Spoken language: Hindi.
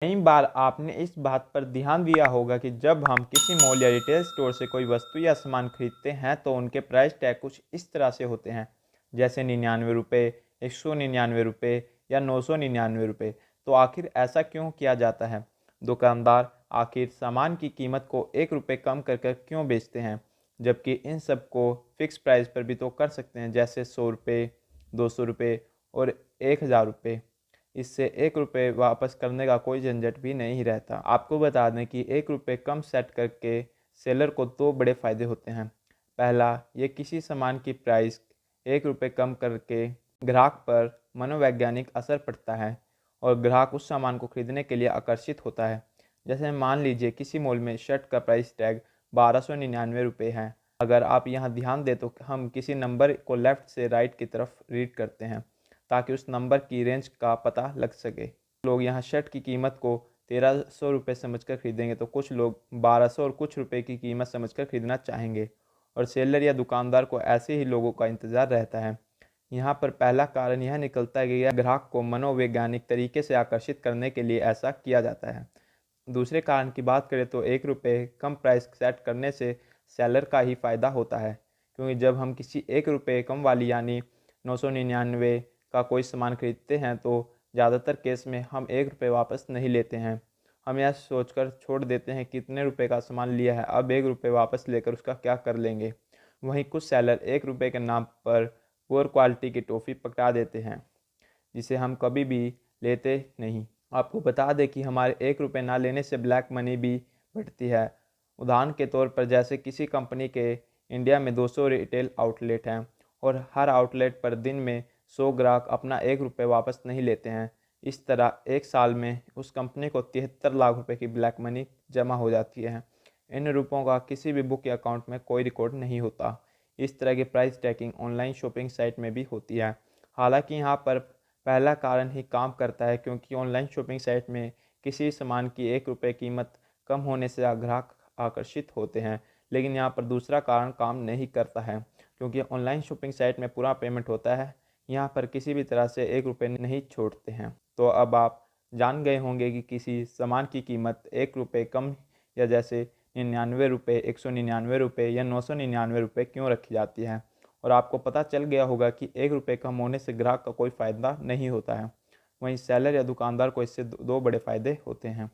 कई बार आपने इस बात पर ध्यान दिया होगा कि जब हम किसी मॉल या रिटेल स्टोर से कोई वस्तु या सामान खरीदते हैं तो उनके प्राइस टैग कुछ इस तरह से होते हैं, जैसे 99 रुपये, 199 रुपये या 999 रुपये। तो आखिर ऐसा क्यों किया जाता है? दुकानदार आखिर सामान की कीमत को 1 रुपये कम कर कर क्यों बेचते हैं, जबकि इन सब को फिक्स प्राइस पर भी तो कर सकते हैं, जैसे 100 रुपये, 200 रुपये और 1000 रुपये। इससे 1 रुपये वापस करने का कोई झंझट भी नहीं रहता। आपको बता दें कि 1 रुपये कम सेट करके सेलर को दो बड़े फ़ायदे होते हैं। पहला, ये किसी सामान की प्राइस 1 रुपये कम करके ग्राहक पर मनोवैज्ञानिक असर पड़ता है और ग्राहक उस सामान को खरीदने के लिए आकर्षित होता है। जैसे मान लीजिए किसी मॉल में शर्ट का प्राइस टैग 1299 रुपये है। अगर आप यहाँ ध्यान दें तो हम किसी नंबर को लेफ़्ट से राइट की तरफ रीड करते हैं ताकि उस नंबर की रेंज का पता लग सके। लोग यहाँ शर्ट की कीमत को 1300 रुपये समझकर खरीदेंगे तो कुछ लोग 1200 और कुछ रुपए की कीमत समझकर खरीदना चाहेंगे, और सेलर या दुकानदार को ऐसे ही लोगों का इंतज़ार रहता है। यहाँ पर पहला कारण यह निकलता है कि यह ग्राहक को मनोवैज्ञानिक तरीके से आकर्षित करने के लिए ऐसा किया जाता है। दूसरे कारण की बात करें तो 1 रुपये कम प्राइस सेट करने से सेलर का ही फ़ायदा होता है, क्योंकि जब हम किसी 1 रुपये कम वाली यानी 999 का कोई सामान खरीदते हैं तो ज़्यादातर केस में हम 1 रुपये वापस नहीं लेते हैं। हम यह सोचकर छोड़ देते हैं कि इतने रुपए का सामान लिया है, अब 1 रुपये वापस लेकर उसका क्या कर लेंगे। वहीं कुछ सेलर 1 रुपये के नाम पर पुअर क्वालिटी की टॉफ़ी पकड़ा देते हैं, जिसे हम कभी भी लेते नहीं। आपको बता दें कि हमारे 1 रुपये ना लेने से ब्लैक मनी भी बढ़ती है। उदाहरण के तौर पर जैसे किसी कंपनी के इंडिया में 200 रिटेल आउटलेट हैं और हर आउटलेट पर दिन में 100 ग्राहक अपना 1 रुपये वापस नहीं लेते हैं। इस तरह एक साल में उस कंपनी को 73 लाख रुपए की ब्लैक मनी जमा हो जाती है। इन रुपयों का किसी भी बुक या अकाउंट में कोई रिकॉर्ड नहीं होता। इस तरह की price tracking online shopping site में भी होती है। हालांकि यहाँ पर पहला कारण ही काम करता है, क्योंकि ऑनलाइन शॉपिंग साइट में किसी सामान की 1 रुपये कीमत कम होने से ग्राहक आकर्षित होते हैं। लेकिन यहाँ पर दूसरा कारण काम नहीं करता है, क्योंकि ऑनलाइन शॉपिंग साइट में पूरा पेमेंट होता है। यहाँ पर किसी भी तरह से 1 रुपये नहीं छोड़ते हैं। तो अब आप जान गए होंगे कि किसी सामान की कीमत 1 रुपये कम या जैसे 99 रुपये, 199 रुपये या 999 रुपये क्यों रखी जाती है, और आपको पता चल गया होगा कि 1 रुपये कम होने से ग्राहक का कोई फ़ायदा नहीं होता है। वहीं सेलर या दुकानदार को इससे दो बड़े फ़ायदे होते हैं।